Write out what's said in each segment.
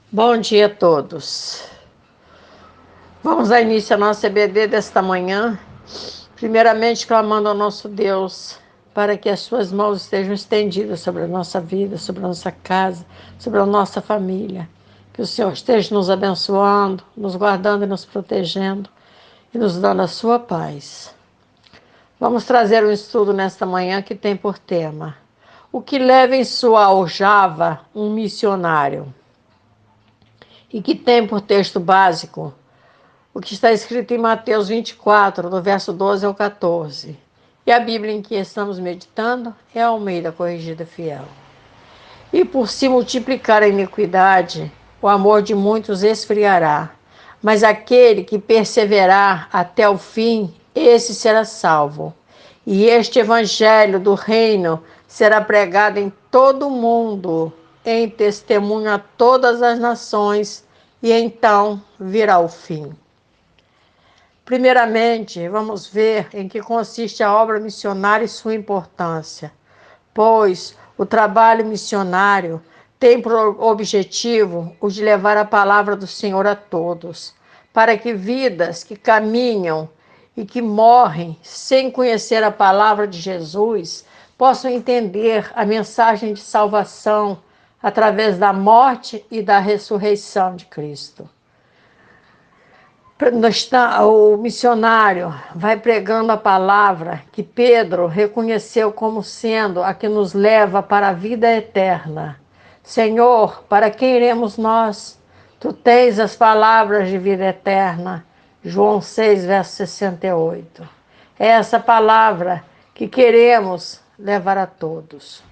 Bom dia a todos. Vamos dar início à nossa EBD desta manhã, primeiramente clamando ao nosso Deus para que as suas mãos estejam estendidas sobre a nossa vida, sobre a nossa casa, sobre a nossa família. Que o Senhor esteja nos abençoando, nos guardando e nos protegendo e nos dando a sua paz. Vamos trazer um estudo nesta manhã que tem por tema: o que leva em sua aljava um missionário? E que tem por texto básico o que está escrito em Mateus 24, do verso 12 ao 14. E a Bíblia em que estamos meditando é a Almeida Corrigida Fiel. E por se multiplicar a iniquidade, o amor de muitos esfriará. Mas aquele que perseverar até o fim, esse será salvo. E este evangelho do reino será pregado em todo o mundo, em testemunho a todas as nações, e então virá o fim. Primeiramente, vamos ver em que consiste a obra missionária e sua importância, pois o trabalho missionário tem por objetivo o de levar a palavra do Senhor a todos, para que vidas que caminham e que morrem sem conhecer a palavra de Jesus possam entender a mensagem de salvação através da morte e da ressurreição de Cristo. O missionário vai pregando a palavra que Pedro reconheceu como sendo a que nos leva para a vida eterna. Senhor, para quem iremos nós? Tu tens as palavras de vida eterna. João 6, verso 68. É essa palavra que queremos levar a todos.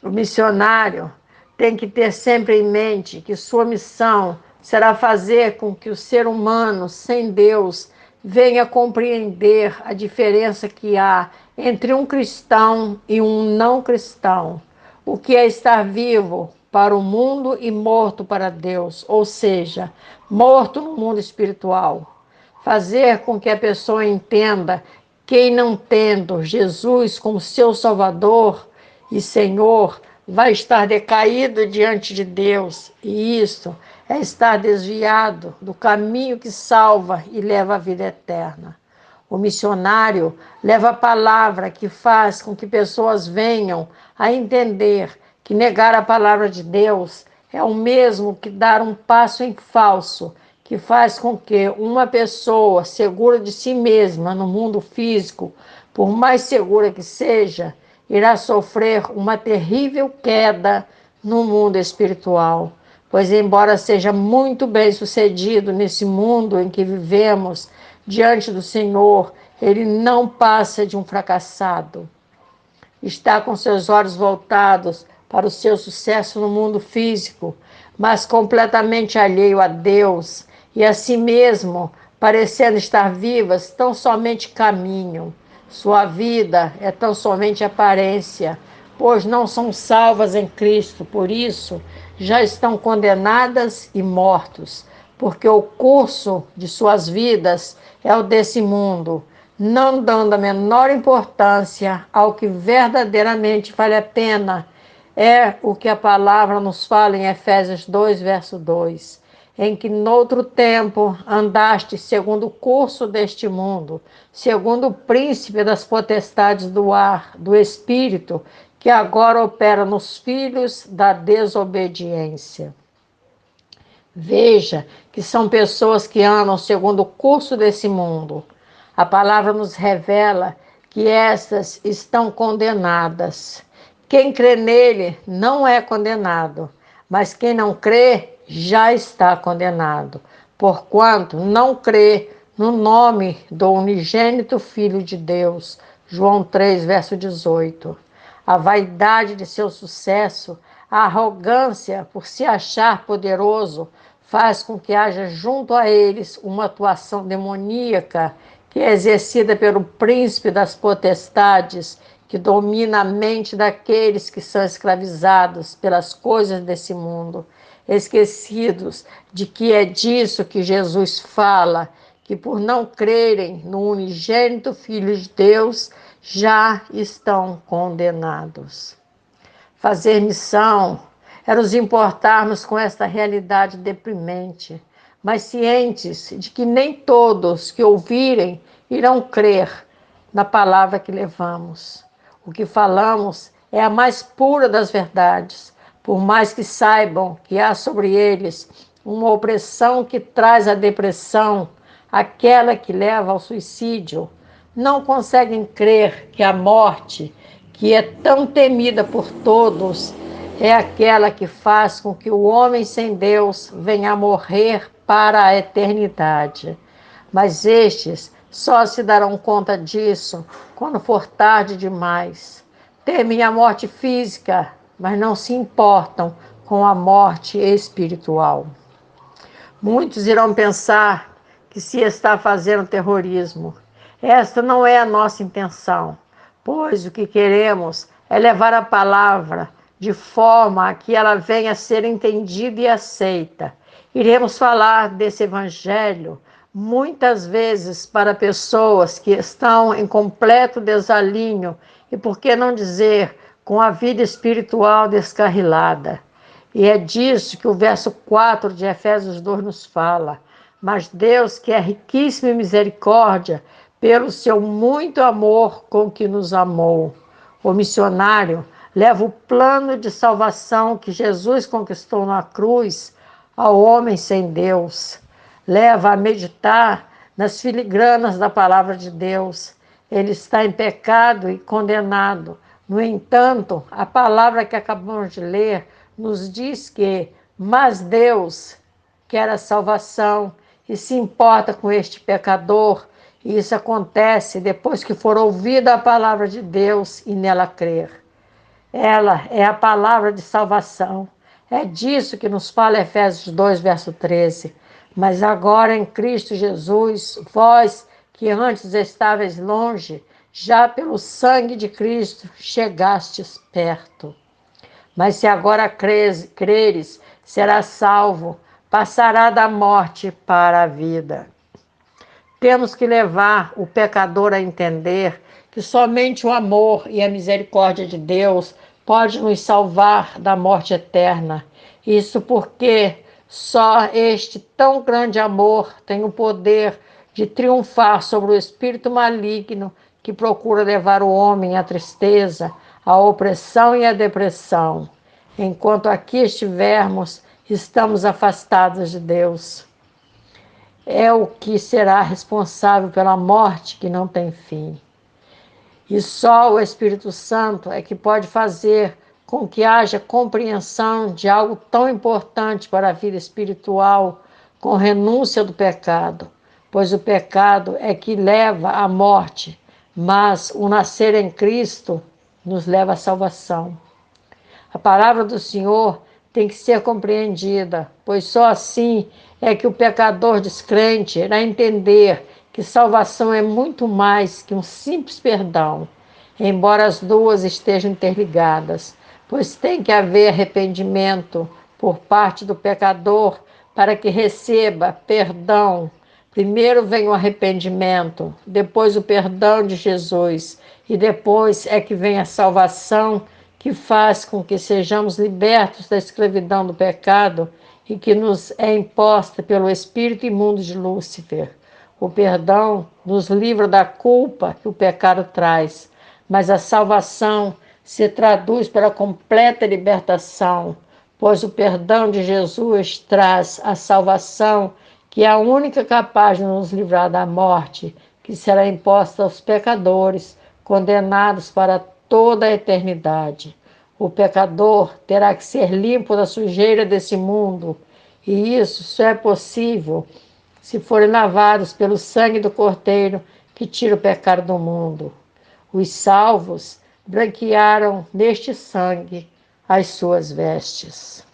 O missionário tem que ter sempre em mente que sua missão será fazer com que o ser humano sem Deus venha compreender a diferença que há entre um cristão e um não cristão. O que é estar vivo para o mundo e morto para Deus, ou seja, morto no mundo espiritual. Fazer com que a pessoa entenda quem não tendo Jesus como seu Salvador e Senhor vai estar decaído diante de Deus, e isso é estar desviado do caminho que salva e leva à vida eterna. O missionário leva a palavra que faz com que pessoas venham a entender que negar a palavra de Deus é o mesmo que dar um passo em falso, que faz com que uma pessoa segura de si mesma no mundo físico, por mais segura que seja, irá sofrer uma terrível queda no mundo espiritual. Pois, embora seja muito bem-sucedido nesse mundo em que vivemos, diante do Senhor, ele não passa de um fracassado. Está com seus olhos voltados para o seu sucesso no mundo físico, mas completamente alheio a Deus e a si mesmo, parecendo estar vivas, tão somente caminham. Sua vida é tão somente aparência, pois não são salvas em Cristo, por isso já estão condenadas e mortos, porque o curso de suas vidas é o desse mundo, não dando a menor importância ao que verdadeiramente vale a pena. É o que a palavra nos fala em Efésios 2, verso 2, em que noutro tempo andaste segundo o curso deste mundo, segundo o príncipe das potestades do ar, do espírito, que agora opera nos filhos da desobediência. Veja que são pessoas que andam segundo o curso desse mundo. A palavra nos revela que essas estão condenadas. Quem crê nele não é condenado, mas quem não crê já está condenado, porquanto não crê no nome do unigênito Filho de Deus. João 3, verso 18. A vaidade de seu sucesso, a arrogância por se achar poderoso, faz com que haja junto a eles uma atuação demoníaca que é exercida pelo príncipe das potestades, que domina a mente daqueles que são escravizados pelas coisas desse mundo, esquecidos de que é disso que Jesus fala, que por não crerem no unigênito Filho de Deus, já estão condenados. Fazer missão é nos importarmos com esta realidade deprimente, mas cientes de que nem todos que ouvirem irão crer na palavra que levamos. O que falamos é a mais pura das verdades, por mais que saibam que há sobre eles uma opressão que traz a depressão, aquela que leva ao suicídio. Não conseguem crer que a morte, que é tão temida por todos, é aquela que faz com que o homem sem Deus venha a morrer para a eternidade. Mas estes só se darão conta disso quando for tarde demais. Temem a morte física, mas não se importam com a morte espiritual. Muitos irão pensar que se está fazendo terrorismo. Esta não é a nossa intenção, pois o que queremos é levar a palavra de forma a que ela venha a ser entendida e aceita. Iremos falar desse evangelho muitas vezes para pessoas que estão em completo desalinho e, por que não dizer, com a vida espiritual descarrilada. E é disso que o verso 4 de Efésios 2 nos fala. Mas Deus, que é riquíssimo em misericórdia, pelo seu muito amor com que nos amou. O missionário leva o plano de salvação que Jesus conquistou na cruz ao homem sem Deus. Leva a meditar nas filigranas da palavra de Deus. Ele está em pecado e condenado. No entanto, a palavra que acabamos de ler nos diz que, mas Deus quer a salvação e se importa com este pecador, e isso acontece depois que for ouvida a palavra de Deus e nela crer. Ela é a palavra de salvação. É disso que nos fala Efésios 2, verso 13. Mas agora em Cristo Jesus, vós que antes estáveis longe, já pelo sangue de Cristo chegastes perto. Mas se agora creres, será salvo, passará da morte para a vida. Temos que levar o pecador a entender que somente o amor e a misericórdia de Deus pode nos salvar da morte eterna. Isso porque só este tão grande amor tem o poder de triunfar sobre o espírito maligno que procura levar o homem à tristeza, à opressão e à depressão. Enquanto aqui estivermos, estamos afastados de Deus. É o que será responsável pela morte que não tem fim. E só o Espírito Santo é que pode fazer com que haja compreensão de algo tão importante para a vida espiritual, com renúncia do pecado, pois o pecado é que leva à morte, mas o nascer em Cristo nos leva à salvação. A palavra do Senhor tem que ser compreendida, pois só assim é que o pecador descrente irá entender que salvação é muito mais que um simples perdão, embora as duas estejam interligadas, pois tem que haver arrependimento por parte do pecador para que receba perdão. Primeiro vem o arrependimento, depois o perdão de Jesus, e depois é que vem a salvação, que faz com que sejamos libertos da escravidão do pecado e que nos é imposta pelo espírito imundo de Lúcifer. O perdão nos livra da culpa que o pecado traz, mas a salvação se traduz pela completa libertação, pois o perdão de Jesus traz a salvação, que é a única capaz de nos livrar da morte, que será imposta aos pecadores, condenados para toda a eternidade. O pecador terá que ser limpo da sujeira desse mundo, e isso só é possível se forem lavados pelo sangue do Cordeiro que tira o pecado do mundo. Os salvos branquearam neste sangue as suas vestes.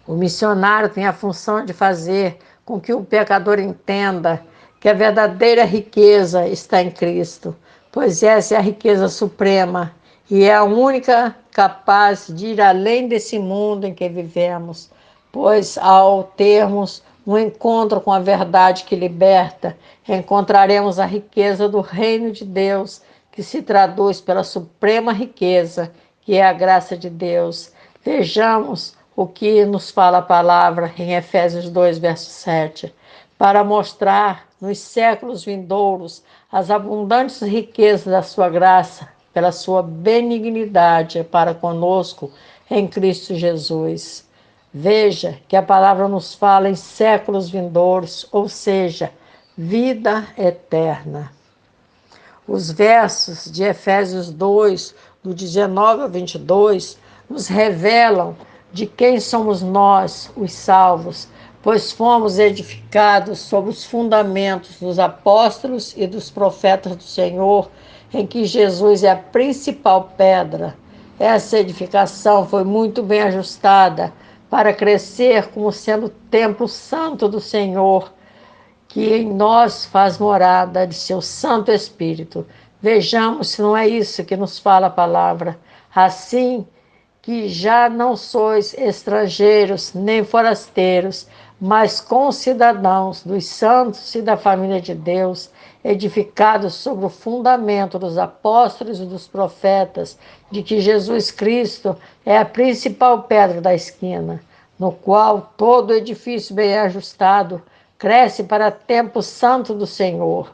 O missionário tem a função de fazer com que o pecador entenda que a verdadeira riqueza está em Cristo, pois essa é a riqueza suprema e é a única capaz de ir além desse mundo em que vivemos, pois ao termos um encontro com a verdade que liberta, encontraremos a riqueza do reino de Deus, que se traduz pela suprema riqueza, que é a graça de Deus, Vejamos o que nos fala a palavra em Efésios 2, verso 7, para mostrar nos séculos vindouros as abundantes riquezas da sua graça, pela sua benignidade para conosco em Cristo Jesus. Veja que a palavra nos fala em séculos vindouros, ou seja, vida eterna. Os versos de Efésios 2, do 19 ao 22, nos revelam de quem somos nós, os salvos, pois fomos edificados sobre os fundamentos dos apóstolos e dos profetas do Senhor, em que Jesus é a principal pedra. Essa edificação foi muito bem ajustada para crescer como sendo o templo santo do Senhor, que em nós faz morada de seu Santo Espírito. Vejamos se não é isso que nos fala a palavra. Assim que já não sois estrangeiros nem forasteiros, mas concidadãos dos santos e da família de Deus, edificados sobre o fundamento dos apóstolos e dos profetas, de que Jesus Cristo é a principal pedra da esquina, no qual todo edifício bem ajustado cresce para templo santo do Senhor,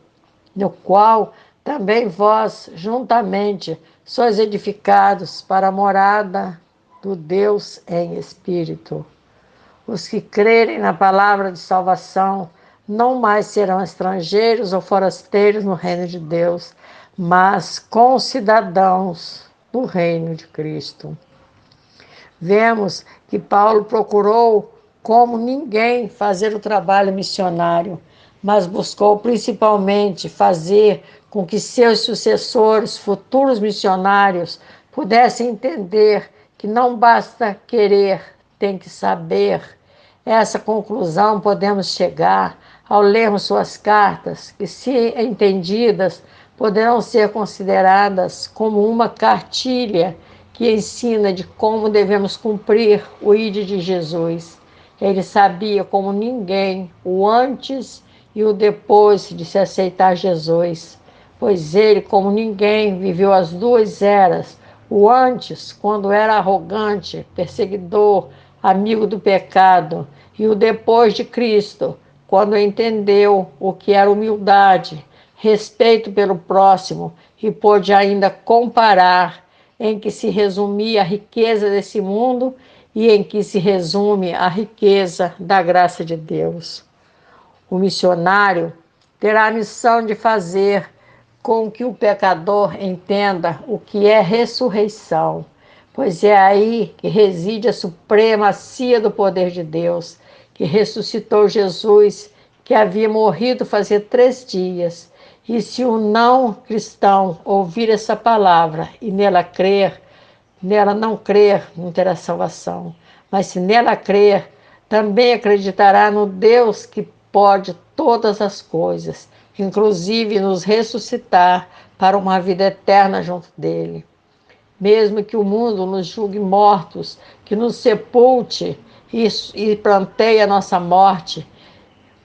no qual também vós, juntamente, sois edificados para a morada do Deus em Espírito. Os que crerem na palavra de salvação não mais serão estrangeiros ou forasteiros no reino de Deus, mas concidadãos do reino de Cristo. Vemos que Paulo procurou, como ninguém, fazer o trabalho missionário, mas buscou principalmente fazer com que seus sucessores, futuros missionários, pudessem entender que não basta querer, tem que saber. Essa conclusão podemos chegar ao lermos suas cartas, que, se entendidas, poderão ser consideradas como uma cartilha que ensina de como devemos cumprir o ID de Jesus. Ele sabia como ninguém o antes e o depois de se aceitar Jesus, pois ele, como ninguém, viveu as duas eras, o antes, quando era arrogante, perseguidor, amigo do pecado, e o depois de Cristo, quando entendeu o que era humildade, respeito pelo próximo e pôde ainda comparar em que se resumia a riqueza desse mundo e em que se resume a riqueza da graça de Deus. O missionário terá a missão de fazer com que o pecador entenda o que é ressurreição, pois é aí que reside a supremacia do poder de Deus, que ressuscitou Jesus, que havia morrido fazia 3 dias. E se o não cristão ouvir essa palavra e nela não crer, não terá salvação. Mas se nela crer, também acreditará no Deus que pode todas as coisas, inclusive nos ressuscitar para uma vida eterna junto dele. Mesmo que o mundo nos julgue mortos, que nos sepulte e planteie a nossa morte,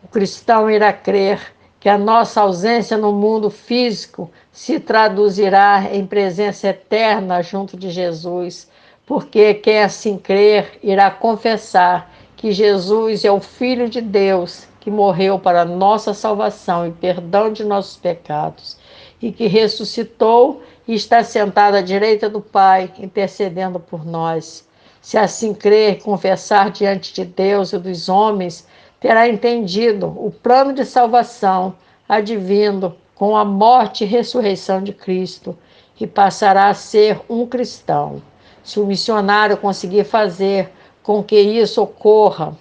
o cristão irá crer que a nossa ausência no mundo físico se traduzirá em presença eterna junto de Jesus, porque quem assim crer irá confessar que Jesus é o Filho de Deus, que morreu para nossa salvação e perdão de nossos pecados, e que ressuscitou e está sentado à direita do Pai, intercedendo por nós. Se assim crer e confessar diante de Deus e dos homens, terá entendido o plano de salvação advindo com a morte e ressurreição de Cristo e passará a ser um cristão. Se o missionário conseguir fazer com que isso ocorra,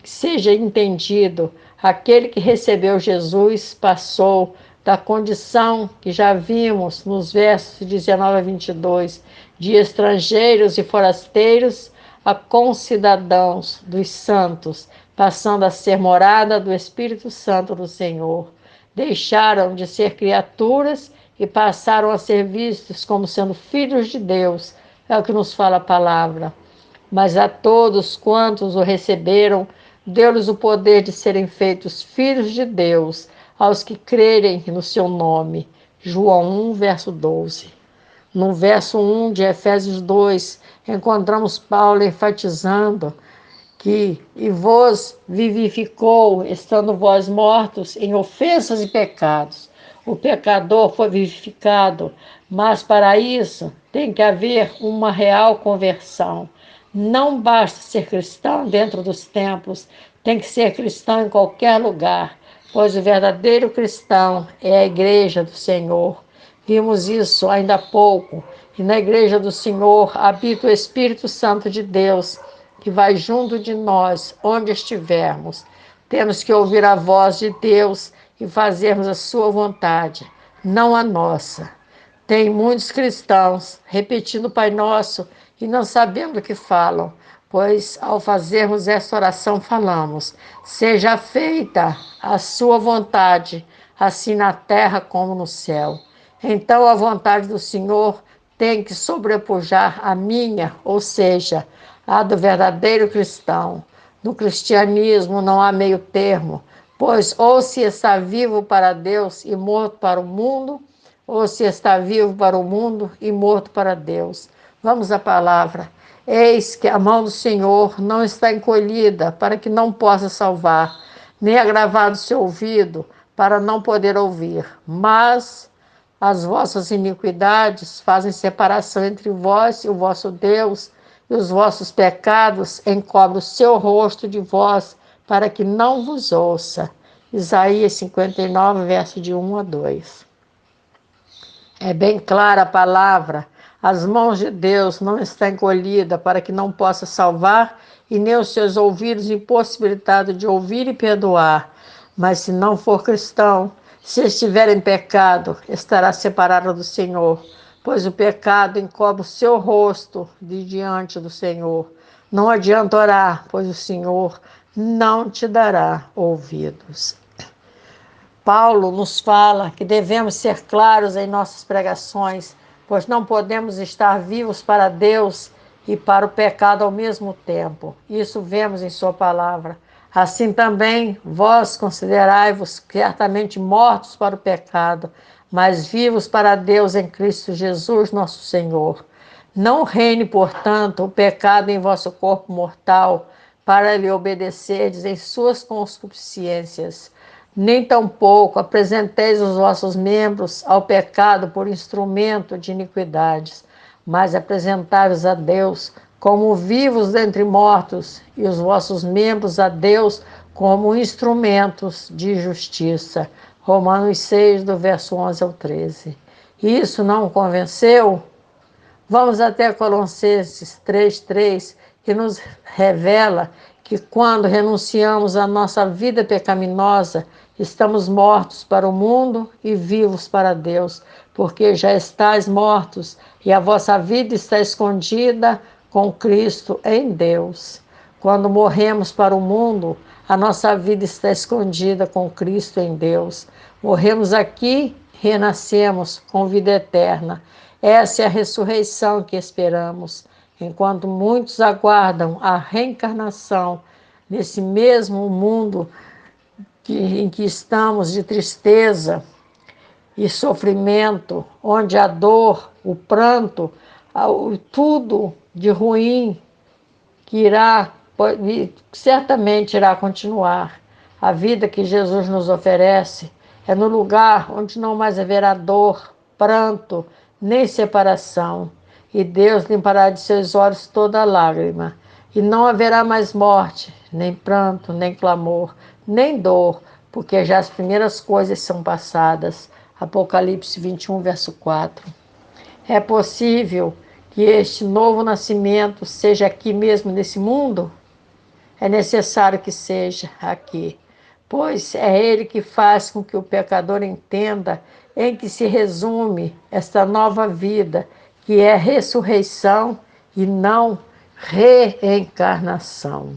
que seja entendido, aquele que recebeu Jesus passou da condição que já vimos nos versos 19 a 22, de estrangeiros e forasteiros a concidadãos dos santos, passando a ser morada do Espírito Santo do Senhor. Deixaram de ser criaturas e passaram a ser vistos como sendo filhos de Deus, é o que nos fala a palavra. Mas a todos quantos o receberam, deu-lhes o poder de serem feitos filhos de Deus, aos que crerem no seu nome. João 1, verso 12. No verso 1 de Efésios 2, encontramos Paulo enfatizando que e vos vivificou, estando vós mortos em ofensas e pecados. O pecador foi vivificado, mas para isso tem que haver uma real conversão. Não basta ser cristão dentro dos templos, tem que ser cristão em qualquer lugar, pois o verdadeiro cristão é a igreja do Senhor. Vimos isso ainda há pouco, e na igreja do Senhor habita o Espírito Santo de Deus, que vai junto de nós, onde estivermos. Temos que ouvir a voz de Deus e fazermos a sua vontade, não a nossa. Tem muitos cristãos repetindo o Pai Nosso e não sabendo o que falam, pois ao fazermos essa oração falamos: seja feita a sua vontade, assim na terra como no céu. Então a vontade do Senhor tem que sobrepujar a minha, ou seja, a do verdadeiro cristão. No cristianismo não há meio termo, pois ou se está vivo para Deus e morto para o mundo, ou se está vivo para o mundo e morto para Deus. Vamos à palavra. Eis que a mão do Senhor não está encolhida para que não possa salvar, nem agravado seu ouvido para não poder ouvir. Mas as vossas iniquidades fazem separação entre vós e o vosso Deus, e os vossos pecados encobrem o seu rosto de vós, para que não vos ouça. Isaías 59, verso de 1 a 2. É bem clara a palavra. As mãos de Deus não estão encolhidas para que não possa salvar, e nem os seus ouvidos impossibilitados de ouvir e perdoar. Mas se não for cristão, se estiver em pecado, estará separado do Senhor, pois o pecado encobre o seu rosto de diante do Senhor. Não adianta orar, pois o Senhor não te dará ouvidos. Paulo nos fala que devemos ser claros em nossas pregações, pois não podemos estar vivos para Deus e para o pecado ao mesmo tempo. Isso vemos em sua palavra. Assim também vós considerai-vos certamente mortos para o pecado, mas vivos para Deus em Cristo Jesus, nosso Senhor. Não reine, portanto, o pecado em vosso corpo mortal, para lhe obedecerdes em suas concupiscências. Nem tampouco apresenteis os vossos membros ao pecado por instrumento de iniquidades, mas apresentai-vos a Deus como vivos dentre mortos, e os vossos membros a Deus como instrumentos de justiça. Romanos 6, do verso 11 ao 13. Isso não o convenceu? Vamos até Colossenses 3:3, que nos revela que quando renunciamos à nossa vida pecaminosa, estamos mortos para o mundo e vivos para Deus, porque já estáis mortos e a vossa vida está escondida com Cristo em Deus. Quando morremos para o mundo, a nossa vida está escondida com Cristo em Deus. Morremos aqui, renascemos com vida eterna. Essa é a ressurreição que esperamos, enquanto muitos aguardam a reencarnação nesse mesmo mundo em que estamos de tristeza e sofrimento, onde a dor, o pranto, tudo de ruim que certamente irá continuar. A vida que Jesus nos oferece é no lugar onde não mais haverá dor, pranto, nem separação. E Deus limpará de seus olhos toda lágrima. E não haverá mais morte, nem pranto, nem clamor, nem dor, porque já as primeiras coisas são passadas. Apocalipse 21, verso 4. É possível que este novo nascimento seja aqui mesmo nesse mundo? É necessário que seja aqui, pois é Ele que faz com que o pecador entenda em que se resume esta nova vida, que é ressurreição e não reencarnação.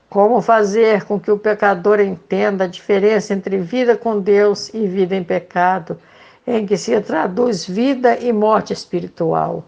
Como fazer com que o pecador entenda a diferença entre vida com Deus e vida em pecado, em que se traduz vida e morte espiritual?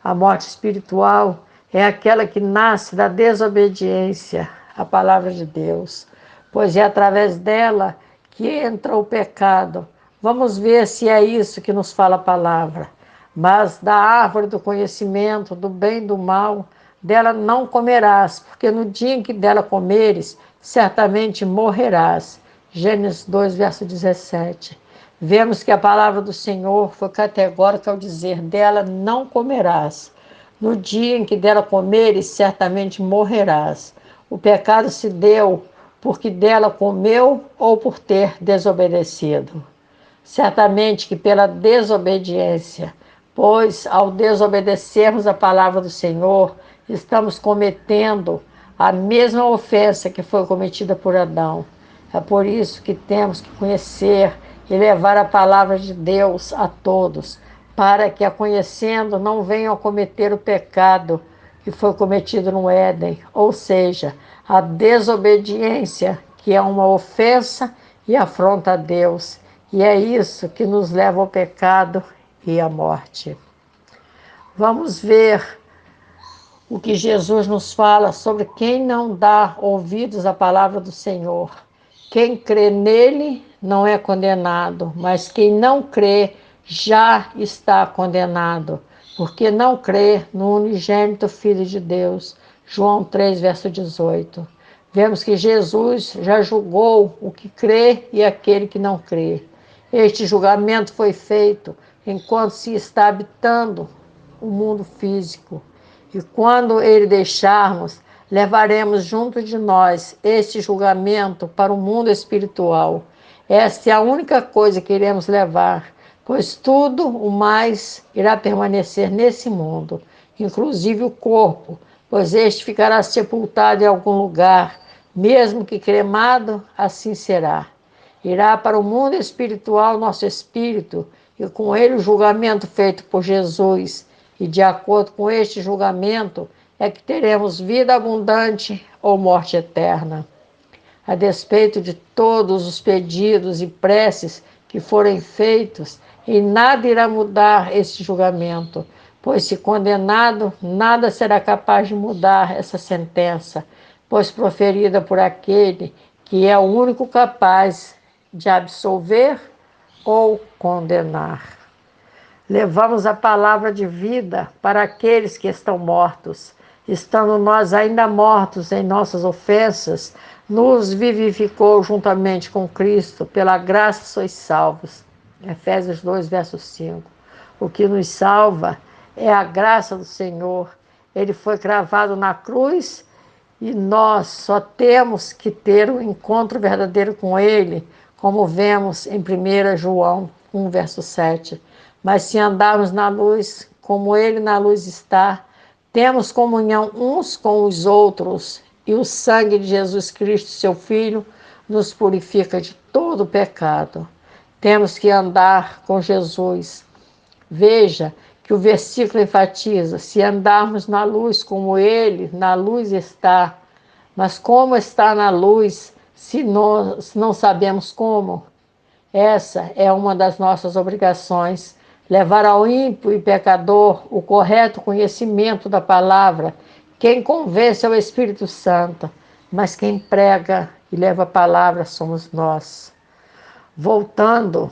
A morte espiritual é aquela que nasce da desobediência à palavra de Deus, pois é através dela que entra o pecado. Vamos ver se é isso que nos fala a palavra. Mas da árvore do conhecimento, do bem e do mal, dela não comerás, porque no dia em que dela comeres, certamente morrerás. Gênesis 2, verso 17. Vemos que a palavra do Senhor foi categórica ao dizer: dela não comerás. No dia em que dela comeres, certamente morrerás. O pecado se deu porque dela comeu ou por ter desobedecido. Certamente que pela desobediência, pois ao desobedecermos a palavra do Senhor, estamos cometendo a mesma ofensa que foi cometida por Adão. É por isso que temos que conhecer e levar a palavra de Deus a todos, para que, a conhecendo, não venham a cometer o pecado que foi cometido no Éden, ou seja, a desobediência, que é uma ofensa e afronta a Deus. E é isso que nos leva ao pecado e à morte. Vamos ver o que Jesus nos fala sobre quem não dá ouvidos à palavra do Senhor. Quem crê nele não é condenado, mas quem não crê já está condenado, porque não crê no unigênito Filho de Deus. João 3, verso 18. Vemos que Jesus já julgou o que crê e aquele que não crê. Este julgamento foi feito enquanto se está habitando o mundo físico. E quando ele deixarmos, levaremos junto de nós este julgamento para o mundo espiritual. Esta é a única coisa que iremos levar, pois tudo o mais irá permanecer nesse mundo, inclusive o corpo, pois este ficará sepultado em algum lugar, mesmo que cremado, assim será. Irá para o mundo espiritual nosso espírito, e com ele o julgamento feito por Jesus. E de acordo com este julgamento é que teremos vida abundante ou morte eterna. A despeito de todos os pedidos e preces que forem feitos, em nada irá mudar este julgamento, pois se condenado, nada será capaz de mudar essa sentença, pois proferida por aquele que é o único capaz de absolver ou condenar. Levamos a palavra de vida para aqueles que estão mortos. Estando nós ainda mortos em nossas ofensas, nos vivificou juntamente com Cristo. Pela graça sois salvos. Efésios 2, verso 5. O que nos salva é a graça do Senhor. Ele foi cravado na cruz e nós só temos que ter um encontro verdadeiro com Ele, como vemos em 1 João 1, verso 7. Mas se andarmos na luz, como Ele na luz está, temos comunhão uns com os outros, e o sangue de Jesus Cristo, seu Filho, nos purifica de todo pecado. Temos que andar com Jesus. Veja que o versículo enfatiza: se andarmos na luz como Ele na luz está. Mas como está na luz se nós não sabemos como? Essa é uma das nossas obrigações, levar ao ímpio e pecador o correto conhecimento da palavra. Quem convence é o Espírito Santo, mas quem prega e leva a palavra somos nós. Voltando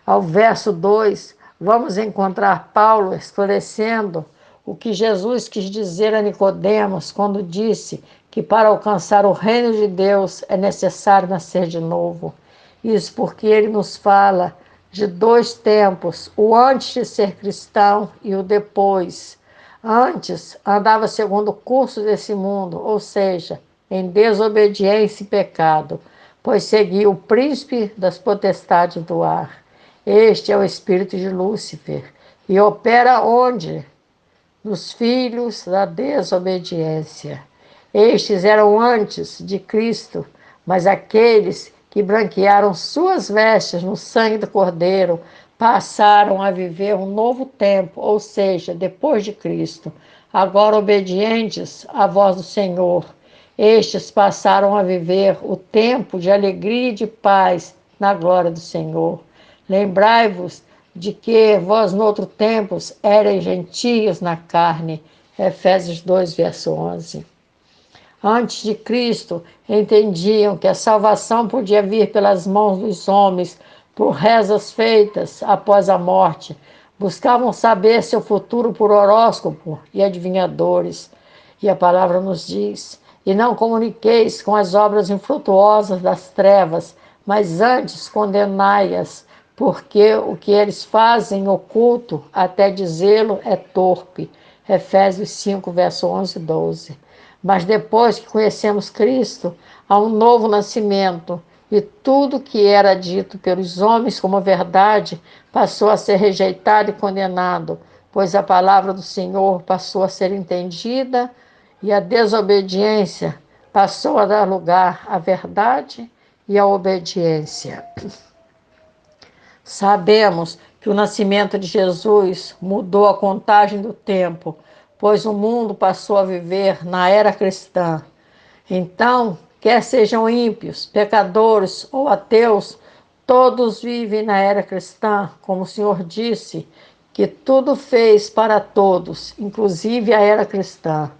ao verso 2, vamos encontrar Paulo esclarecendo o que Jesus quis dizer a Nicodemos quando disse que para alcançar o reino de Deus é necessário nascer de novo. Isso porque ele nos fala de dois tempos, o antes de ser cristão e o depois. Antes andava segundo o curso desse mundo, ou seja, em desobediência e pecado, pois seguia o príncipe das potestades do ar. Este é o espírito de Lúcifer e opera onde? Nos filhos da desobediência. Estes eram antes de Cristo, mas aqueles que branquearam suas vestes no sangue do Cordeiro passaram a viver um novo tempo, ou seja, depois de Cristo, agora obedientes à voz do Senhor. Estes passaram a viver o tempo de alegria e de paz na glória do Senhor. Lembrai-vos de que vós, noutro tempos, erais gentios na carne. Efésios 2, verso 11. Antes de Cristo, entendiam que a salvação podia vir pelas mãos dos homens, por rezas feitas após a morte, Buscavam saber seu futuro por horóscopo e adivinhadores. E a palavra nos diz: e não comuniqueis com as obras infrutuosas das trevas, mas antes condenai-as, porque o que eles fazem oculto, até dizê-lo, é torpe. Efésios 5, verso 11 e 12. Mas depois que conhecemos Cristo, há um novo nascimento, e tudo que era dito pelos homens como verdade passou a ser rejeitado e condenado, pois a palavra do Senhor passou a ser entendida e a desobediência passou a dar lugar à verdade e à obediência. Sabemos que o nascimento de Jesus mudou a contagem do tempo, pois o mundo passou a viver na era cristã. Então, quer sejam ímpios, pecadores ou ateus, todos vivem na era cristã, como o Senhor disse, que tudo fez para todos, inclusive a era cristã.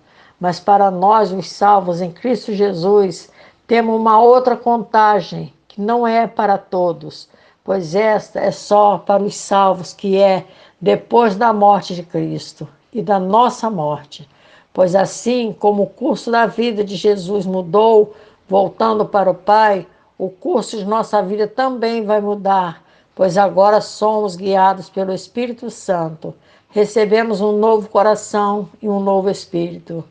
Mas para nós, os salvos em Cristo Jesus, temos uma outra contagem, que não é para todos, pois esta é só para os salvos, que é depois da morte de Cristo e da nossa morte. Pois assim como o curso da vida de Jesus mudou, voltando para o Pai, o curso de nossa vida também vai mudar, pois agora somos guiados pelo Espírito Santo. Recebemos um novo coração e um novo espírito.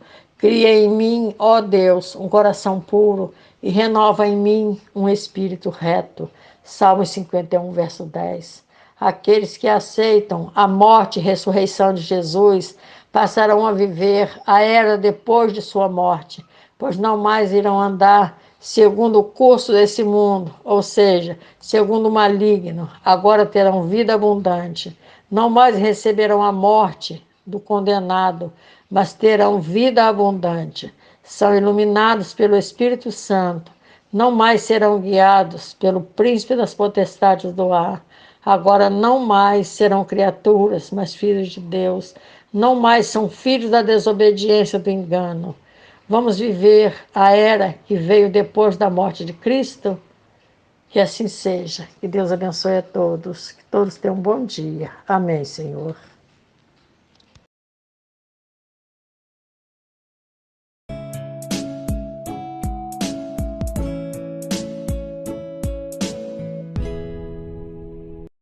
Cria em mim, ó Deus, um coração puro e renova em mim um espírito reto. Salmos 51, verso 10. Aqueles que aceitam a morte e ressurreição de Jesus passarão a viver a era depois de sua morte, pois não mais irão andar segundo o curso desse mundo, ou seja, segundo o maligno. Agora terão vida abundante. Não mais receberão a morte do condenado, mas terão vida abundante. São iluminados pelo Espírito Santo. Não mais serão guiados pelo príncipe das potestades do ar. Agora não mais serão criaturas, mas filhos de Deus. Não mais são filhos da desobediência, do engano. Vamos viver a era que veio depois da morte de Cristo? Que assim seja. Que Deus abençoe a todos. Que todos tenham um bom dia. Amém, Senhor.